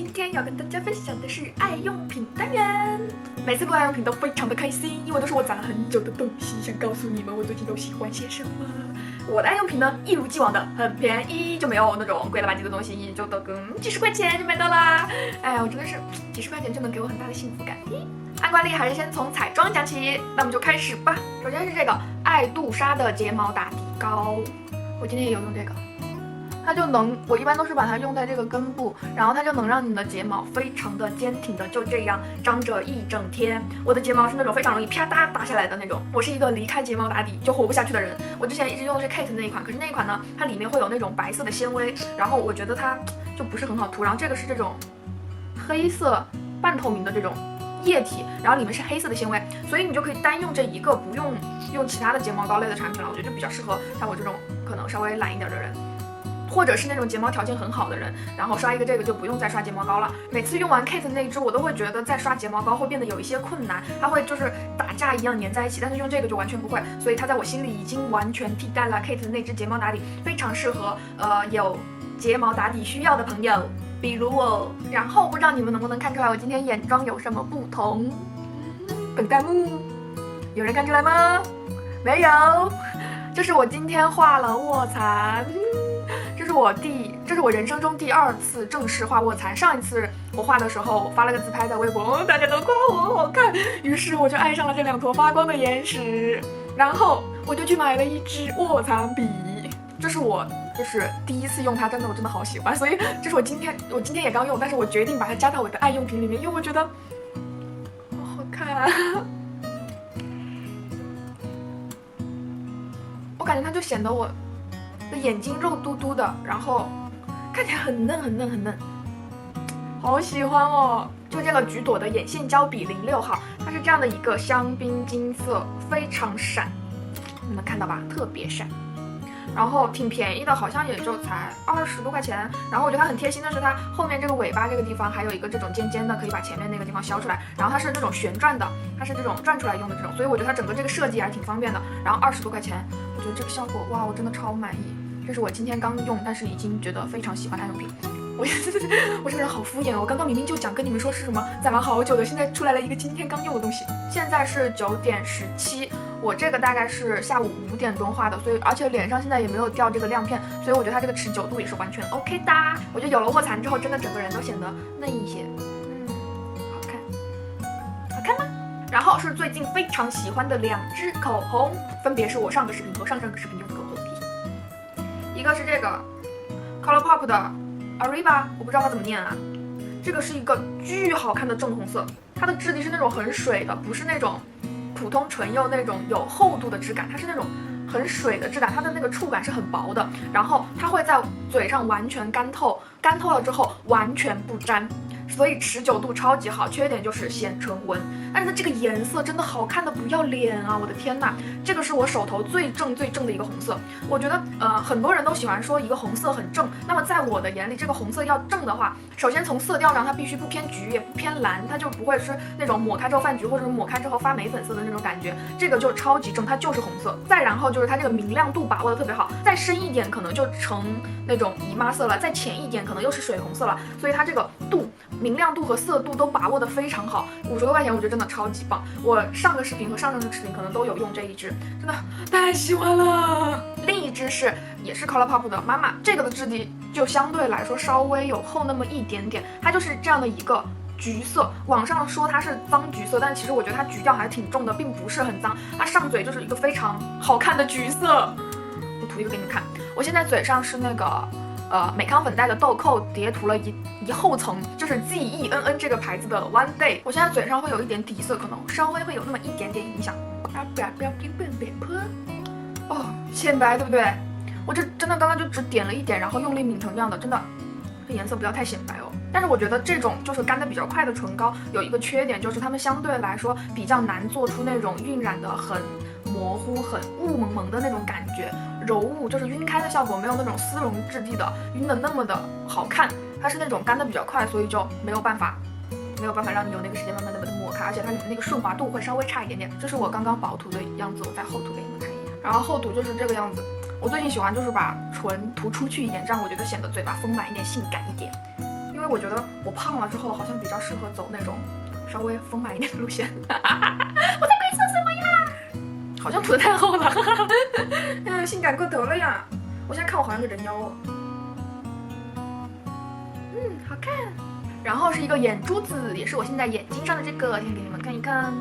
今天要跟大家分享的是爱用品单元。每次录爱用品都非常的开心，因为都是我攒了很久的东西，想告诉你们我最近都喜欢些什么。我的爱用品呢，一如既往的很便宜，就没有那种贵了吧唧的东西，就都跟几十块钱就买到啦。哎呀，我真的是几十块钱就能给我很大的幸福感。按惯例还是先从彩妆讲起，那我们就开始吧。首先是这个爱杜莎的睫毛打底膏，我今天也有用这个。它就能，我一般都是把它用在这个根部，然后它就能让你的睫毛非常的坚挺的就这样张着一整天。我的睫毛是那种非常容易啪嗒打下来的那种，我是一个离开睫毛打底就活不下去的人。我之前一直用的是 Kate 那一款，可是那一款呢，它里面会有那种白色的纤维，然后我觉得它就不是很好涂。然后这个是这种黑色半透明的这种液体，然后里面是黑色的纤维，所以你就可以单用这一个，不用用其他的睫毛膏类的产品了。我觉得就比较适合像我这种可能稍微懒一点的人。或者是那种睫毛条件很好的人，然后刷一个这个就不用再刷睫毛膏了。每次用完 Kate 那一支，我都会觉得再刷睫毛膏会变得有一些困难，它会就是打架一样粘在一起，但是用这个就完全不会，所以它在我心里已经完全替代了 Kate 的那支睫毛打底，非常适合有睫毛打底需要的朋友，比如我。然后不知道你们能不能看出来我今天眼妆有什么不同？本弹幕有人看出来吗？没有，就是我今天画了卧蚕。这是我人生中第2次正式画卧蚕。上一次我画的时候发了个自拍在微博，大家都夸我好看，于是我就爱上了这2坨发光的眼屎，然后我就去买了一支卧蚕笔。这是我就是第1次用它，我真的好喜欢，所以这是我今天也刚用，但是我决定把它加到我的爱用品里面，因为我觉得好好看。我感觉它就显得我的眼睛肉嘟嘟的，然后看起来很嫩很嫩很嫩，好喜欢哦！就这个橘朵的眼线胶笔06号，它是这样的一个香槟金色，非常闪，你们看到吧？特别闪，然后挺便宜的，好像也就才20多块钱。然后我觉得它很贴心的是，它后面这个尾巴这个地方还有一个这种尖尖的，可以把前面那个地方削出来。然后它是那种旋转的，它是这种转出来用的这种，所以我觉得它整个这个设计还是挺方便的。然后20多块钱，我觉得这个效果哇，我真的超满意。这是我今天刚用，但是已经觉得非常喜欢的爱用品。我这个人好敷衍哦！我刚刚明明就讲跟你们说是什么，攒了好久的，现在出来了一个今天刚用的东西。现在是9点17，我这个大概是下午5点钟画的，所以而且脸上现在也没有掉这个亮片，所以我觉得它这个持久度也是完全 OK 的。我觉得有了卧蚕之后，真的整个人都显得嫩一些。好看，好看吗？然后是最近非常喜欢的2支口红，分别是我上个视频和上上个视频用的口红。一个是这个 ColourPop 的 Arriba， 我不知道它怎么念啊。这个是一个巨好看的正红色，它的质地是那种很水的，不是那种普通唇釉那种有厚度的质感，它是那种很水的质感，它的那个触感是很薄的，然后它会在嘴上完全干透，干透了之后完全不沾，所以持久度超级好。缺点就是显唇纹，但是这个颜色真的好看的不要脸啊！我的天呐，这个是我手头最正的一个红色。我觉得很多人都喜欢说一个红色很正，那么在我的眼里，这个红色要正的话，首先从色调上它必须不偏橘也不偏蓝，它就不会是那种抹开之后泛橘，或者是抹开之后发玫粉色的那种感觉，这个就超级正，它就是红色。再然后就是它这个明亮度把握的特别好，再深一点可能就成那种姨妈色了，再浅一点可能又是水红色了，所以它这个度、明亮度和色度都把握的非常好。50多块钱，我觉得真的超级棒。我上个视频和上上个视频可能都有用这一支，真的太喜欢了。另一支是也是 ColourPop 的妈妈，这个的质地就相对来说稍微有厚那么一点点，它就是这样的一个橘色。网上说它是脏橘色，但其实我觉得它橘调还挺重的，并不是很脏。它上嘴就是一个非常好看的橘色。我涂一个给你们看，我现在嘴上是那个美康粉黛的豆蔻叠涂了一厚层，就是 GENN 这个牌子的 One Day。我现在嘴上会有一点底色，可能稍微会有那么一点点影响。哦，显白对不对？我这真的刚刚就只点了一点，然后用力抿成这样的，真的这颜色不要太显白哦。但是我觉得这种就是干的比较快的唇膏有一个缺点，就是它们相对来说比较难做出那种晕染的很模糊、很雾蒙蒙的那种感觉。柔雾就是晕开的效果，没有那种丝绒质地的晕的那么的好看，它是那种干的比较快，所以就没有办法让你有那个时间慢慢的把它抹开，而且它里面那个顺滑度会稍微差一点点。这是我刚刚薄涂的样子，我再厚涂给你们看一眼。然后厚涂就是这个样子，我最近喜欢就是把唇涂出去一点，这样我觉得显得嘴巴丰满一点、性感一点。因为我觉得我胖了之后好像比较适合走那种稍微丰满一点的路线。我在鬼测什么呀？好像涂的太厚了，性感过头了呀！我现在看我好像个人妖哦。好看。然后是一个眼珠子，也是我现在眼睛上的这个，先给你们看一看。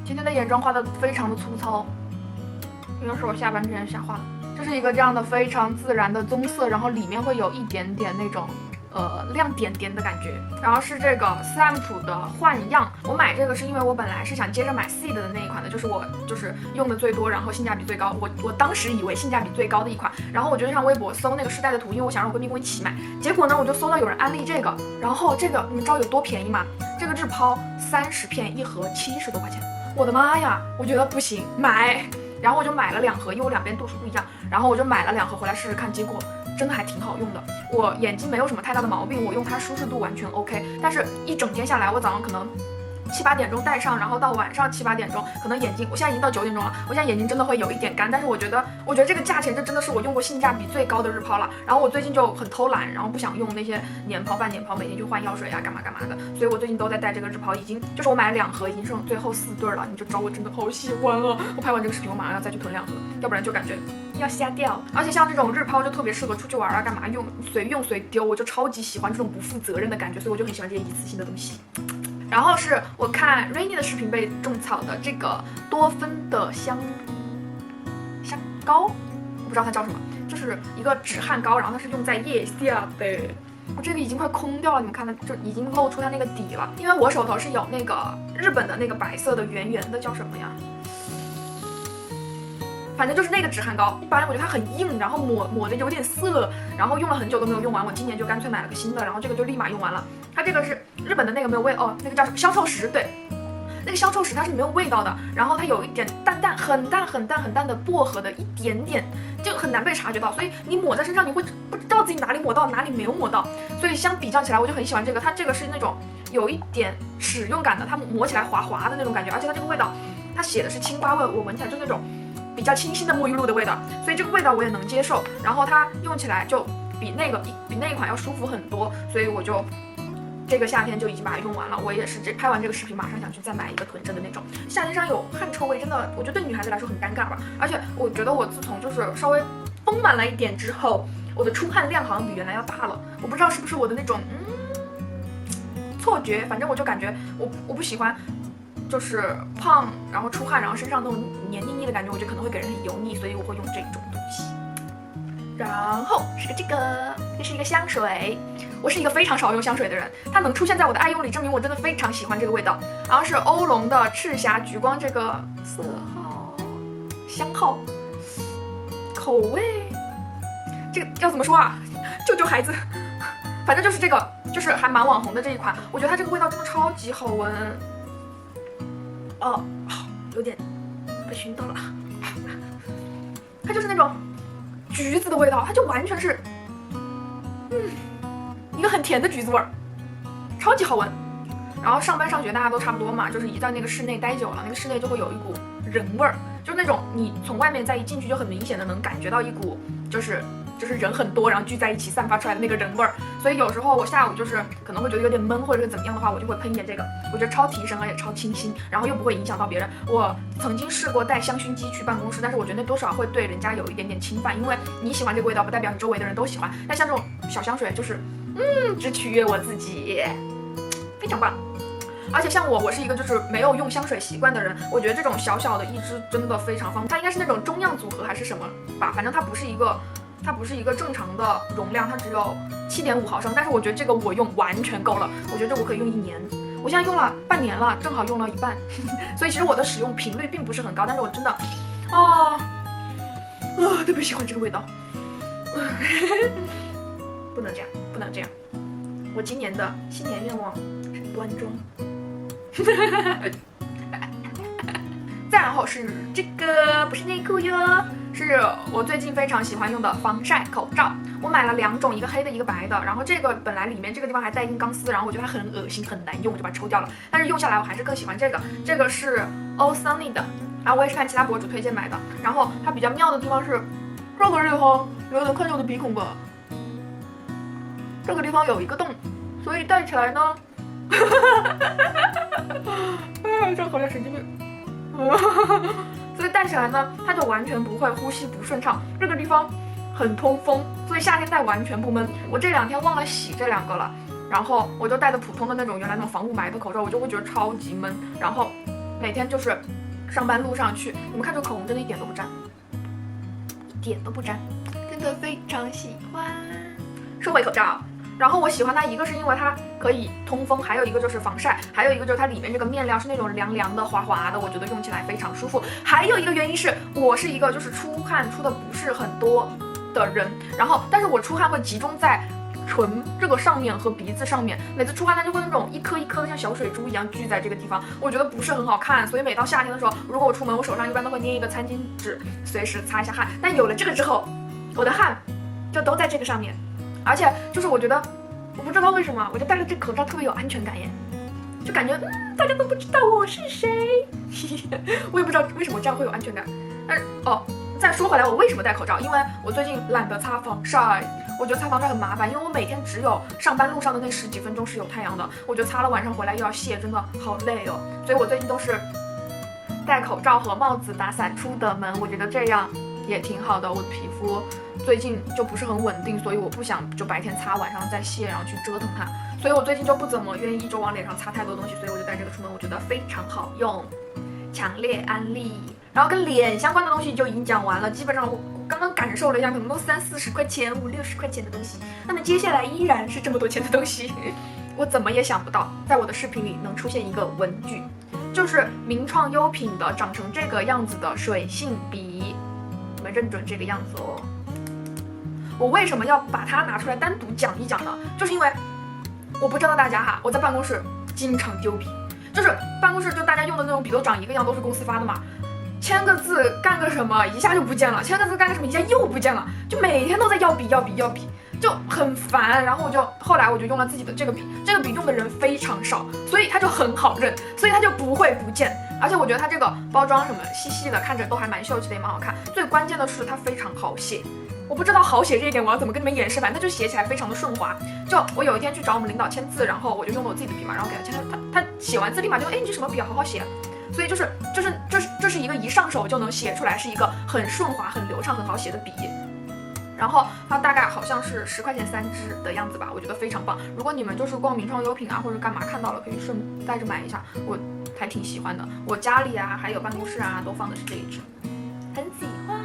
今天的眼妆画的非常的粗糙，应该是我下班之前瞎画的。这是一个这样的非常自然的棕色，然后里面会有一点点那种亮点点的感觉。然后是这个斯坦普的幻样，我买这个是因为我本来是想接着买 Seed 的那一款的，就是我用的最多，然后性价比最高。我当时以为性价比最高的一款，然后我就上微博搜那个试戴的图，因为我想让我闺蜜跟我一起买。结果呢，我就搜到有人安利这个，然后这个你们知道有多便宜吗？这个日抛30片一盒70多块钱，我的妈呀！我觉得不行，买。然后我就买了2盒，因为我两边度数不一样，然后我就买了2盒回来试试看，结果真的还挺好用的。我眼睛没有什么太大的毛病，我用它舒适度完全 OK， 但是一整天下来，我早上可能7、8点钟戴上，然后到晚上7、8点钟，可能眼睛，我现在已经到9点钟了，我现在眼睛真的会有一点干，但是我觉得这个价钱，这真的是我用过性价比最高的日抛了。然后我最近就很偷懒，然后不想用那些年抛、半年抛，每天去换药水啊，干嘛干嘛的，所以我最近都在戴这个日抛，已经就是我买了2盒，已经剩最后4对了。你就知道我真的好喜欢了。我拍完这个视频，我马上要再去囤2盒，要不然就感觉要瞎掉。而且像这种日抛就特别适合出去玩啊，干嘛用随丢，我就超级喜欢这种不负责任的感觉，所以我就很喜欢这些一次性的东西。然后是我看 Rainy 的视频被种草的这个多芬的香膏，我不知道它叫什么，就是一个止汗膏，然后它是用在腋下的。我这个已经快空掉了，你们看它就已经露出它那个底了，因为我手头是有那个日本的那个白色的圆圆的，叫什么呀？反正就是那个止汗膏，一般我觉得它很硬，然后抹的有点涩，然后用了很久都没有用完。我今年就干脆买了个新的，然后这个就立马用完了。它这个是日本的那个没有味哦，那个叫什么香臭石，对，那个香臭石它是没有味道的，然后它有一点很淡的薄荷的一点点，就很难被察觉到，所以你抹在身上你会不知道自己哪里抹到哪里没有抹到，所以相比较起来我就很喜欢这个。它这个是那种有一点使用感的，它抹起来滑滑的那种感觉，而且它这个味道它写的是青瓜味，我闻起来就那种比较清新的沐浴露的味道，所以这个味道我也能接受。然后它用起来就比那一款要舒服很多，所以我就这个夏天就已经把它用完了。我也是拍完这个视频马上想去再买一个囤着的那种。夏天上有汗臭味，真的我觉得对女孩子来说很尴尬吧。而且我觉得我自从就是稍微丰满了一点之后，我的出汗量好像比原来要大了。我不知道是不是我的那种错觉，反正我就感觉我不喜欢。就是胖，然后出汗，然后身上那种黏腻腻的感觉，我觉得可能会给人很油腻，所以我会用这种东西。然后是这个是一个香水，我是一个非常少用香水的人，它能出现在我的爱用里，证明我真的非常喜欢这个味道。然后是欧龙的赤霞橘光，这个色号香号口味，这个要怎么说啊？救救孩子！反正就是这个，就是还蛮网红的这一款，我觉得它这个味道真的超级好闻。哦，有点被熏到了。它就是那种橘子的味道，它就完全是，一个很甜的橘子味儿，超级好闻。然后上班上学大家都差不多嘛，就是一在那个室内待久了，那个室内就会有一股人味儿，就是那种你从外面再一进去就很明显的能感觉到一股就是人很多，然后聚在一起散发出来的那个人味儿。所以有时候我下午就是可能会觉得有点闷或者是怎么样的话，我就会喷一点这个，我觉得超提神而且超清新，然后又不会影响到别人。我曾经试过带香薰机去办公室，但是我觉得那多少会对人家有一点点侵犯，因为你喜欢这个味道不代表你周围的人都喜欢。但像这种小香水就是只取悦我自己，非常棒。而且像我是一个就是没有用香水习惯的人，我觉得这种小小的一支真的非常方便。它应该是那种中样组合还是什么吧，反正它不是一个正常的容量，它只有7.5毫升。但是我觉得这个我用完全够了，我觉得这我可以用1年。我现在用了半年了，正好用了一半，所以其实我的使用频率并不是很高，但是我真的特别喜欢这个味道。不能这样。我今年的新年愿望是端庄。再然后是这个，不是内裤哟，是我最近非常喜欢用的防晒口罩。我买了2种，一个黑的，一个白的。然后这个本来里面这个地方还带硬钢丝，然后我觉得它很恶心，很难用，我就把它抽掉了。但是用下来我还是更喜欢这个。这个是 All Sunny 的，然后我也是看其他博主推荐买的。然后它比较妙的地方是，这个地方有点看见我的鼻孔吧。这个地方有一个洞，所以戴起来呢，这好像神经病。所以戴起来呢，它就完全不会呼吸不顺畅。这个地方很通风，所以夏天戴完全不闷。我这2天忘了洗这2个了，然后我就戴的普通的那种原来那种防雾霾的口罩，我就会觉得超级闷。然后每天就是上班路上去，你们看这个口红真的一点都不沾，一点都不沾，真的非常喜欢。说回口罩。然后我喜欢它，一个是因为它可以通风，还有一个就是防晒，还有一个就是它里面这个面料是那种凉凉的、滑滑的，我觉得用起来非常舒服。还有一个原因是我是一个就是出汗出的不是很多的人，然后但是我出汗会集中在唇这个上面和鼻子上面，每次出汗它就会那种一颗一颗的像小水珠一样聚在这个地方，我觉得不是很好看。所以每到夏天的时候，如果我出门，我手上一般都会捏一个餐巾纸，随时擦一下汗。但有了这个之后，我的汗就都在这个上面。而且就是我觉得，我不知道为什么，我就戴了这个口罩特别有安全感耶，就感觉大家都不知道我是谁，我也不知道为什么这样会有安全感。但是再说回来，我为什么戴口罩？因为我最近懒得擦防晒，我觉得擦防晒很麻烦，因为我每天只有上班路上的那10几分钟是有太阳的，我觉得擦了晚上回来又要卸，真的好累哦。所以我最近都是戴口罩和帽子打伞出的门，我觉得这样也挺好的。我的皮肤最近就不是很稳定，所以我不想就白天擦，晚上再卸，然后去折腾它。所以我最近就不怎么愿意就往脸上擦太多东西，所以我就带这个出门，我觉得非常好用，强烈安利。然后跟脸相关的东西就已经讲完了，基本上我刚刚感受了一下，可能都30、40块钱、50、60块钱的东西。那么接下来依然是这么多钱的东西，我怎么也想不到，在我的视频里能出现一个文具，就是名创优品的长成这个样子的水性笔，你们认准这个样子哦。我为什么要把它拿出来单独讲一讲呢？就是因为我不知道大家哈，我在办公室经常丢笔，就是办公室就大家用的那种笔都长一个样，都是公司发的嘛。签个字干个什么一下就不见了，签个字干个什么一下又不见了，就每天都在要笔，就很烦。然后后来我就用了自己的这个笔，这个笔用的人非常少，所以它就很好认，所以它就不会不见。而且我觉得它这个包装什么细细的，看着都还蛮秀气的，也蛮好看。最关键的是它非常好写，我不知道好写这一点我要怎么跟你们演示，反正就写起来非常的顺滑。就我有一天去找我们领导签字，然后我就用了我自己的笔嘛，然后给他签，他写完字立马就你这什么笔啊，好好写。所以这是一个一上手就能写出来，是一个很顺滑、很流畅、很好写的笔。然后它大概好像是10块钱3支的样子吧，我觉得非常棒。如果你们就是逛名创优品啊或者干嘛看到了，可以顺带着买一下，我还挺喜欢的。我家里啊还有办公室啊都放的是这一支，很喜欢。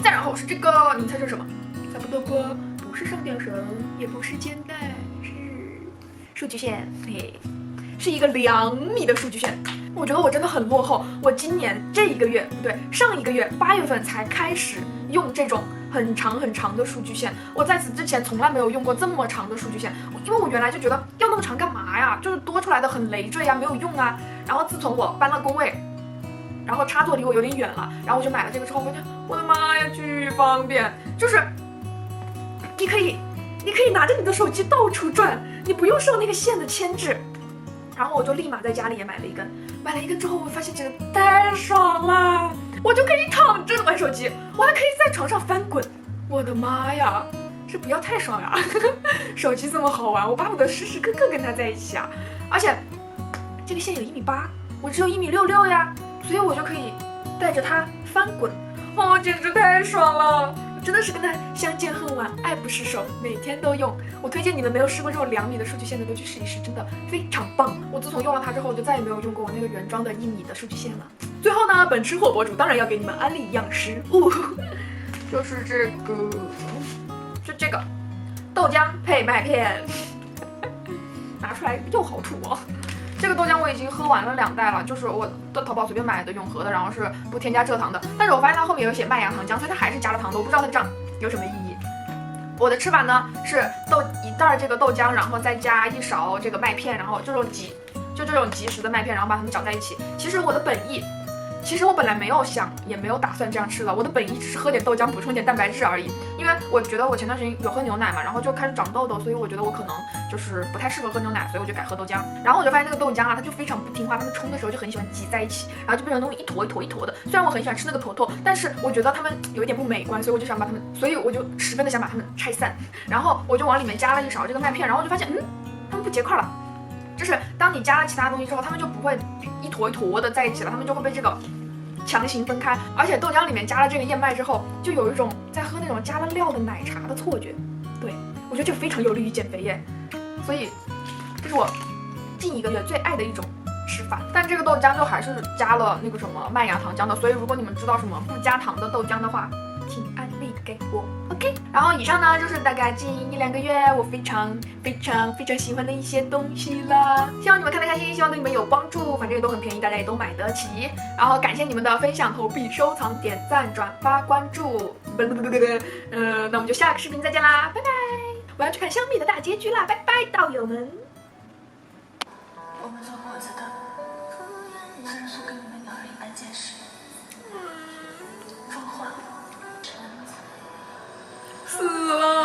再然后是这个，你们猜是什么？猜不到吧？不是上吊绳，也不是肩带，是数据线，嘿，是一个2米的数据线。我觉得我真的很落后，我今年这一个月不对，上一个月8月份才开始用这种很长很长的数据线。我在此之前从来没有用过这么长的数据线，因为我原来就觉得要那么长干嘛呀？就是多出来的很累赘呀，没有用啊。然后自从我搬了工位，然后插座离我有点远了，然后我就买了这个之后，我发现我的妈呀，巨方便！就是你可以拿着你的手机到处转，你不用受那个线的牵制。然后我就立马在家里也买了一根之后，我发现真的太爽了，我就可以躺着玩手机，我还可以在床上翻滚。我的妈呀，这不要太爽呀！手机这么好玩，我巴不得时时刻刻跟它在一起啊！而且这个线有1.8米，我只有1.66米呀，所以我就可以带着它翻滚，简直太爽了！真的是跟它相见恨晚，爱不释手，每天都用。我推荐你们没有试过这种2米的数据线的都去试一试，真的非常棒。我自从用了它之后，我就再也没有用过我那个原装的1米的数据线了。最后呢，本吃货博主当然要给你们安利一样食物，就是这个豆浆配麦片，拿出来又好土哦。这个豆浆我已经喝完了2袋了，就是我的淘宝随便买的永和的，然后是不添加蔗糖的。但是我发现它后面有写麦芽糖浆，所以它还是加了糖的，我不知道它这样有什么意义。我的吃法呢是1袋这个豆浆，然后再加1勺这个麦片，然后这种即食的麦片，然后把它们搅在一起。其实我的本意其实我本来没有想，也没有打算这样吃的，我的本意只是喝点豆浆补充点蛋白质而已。因为我觉得我前段时间有喝牛奶嘛，然后就开始长痘痘，所以我觉得我可能就是不太适合喝牛奶，所以我就改喝豆浆。然后我就发现那个豆浆啊，它就非常不听话，它们冲的时候就很喜欢挤在一起，然后就变成那种一坨一坨一坨的。虽然我很喜欢吃那个坨坨，但是我觉得它们有一点不美观，所以我就想把它们，所以我就十分的想把它们拆散。然后我就往里面加了一勺这个麦片，然后我就发现，它们不结块了。就是当你加了其他东西之后，它们就不会一坨一坨的在一起了，它们就会被这个强行分开。而且豆浆里面加了这个燕麦之后，就有一种在喝那种加了料的奶茶的错觉。对，我觉得这个非常有利于减肥耶，所以这是我近1个月最爱的一种吃法。但这个豆浆就还是加了那个什么麦芽糖浆的，所以如果你们知道什么不加糖的豆浆的话，请安利给我 ，OK。然后以上呢就是大概近1、2个月我非常喜欢的一些东西啦。希望你们看得开心，希望对你们有帮助，反正也都很便宜，大家也都买得起。然后感谢你们的分享、投币、收藏、点赞、转发、关注。那我们就下个视频再见啦，拜拜！我要去看香蜜的大结局啦，拜拜，道友们。我们做果子的，一个人送给你们鸟儿一般见识。风化。死了。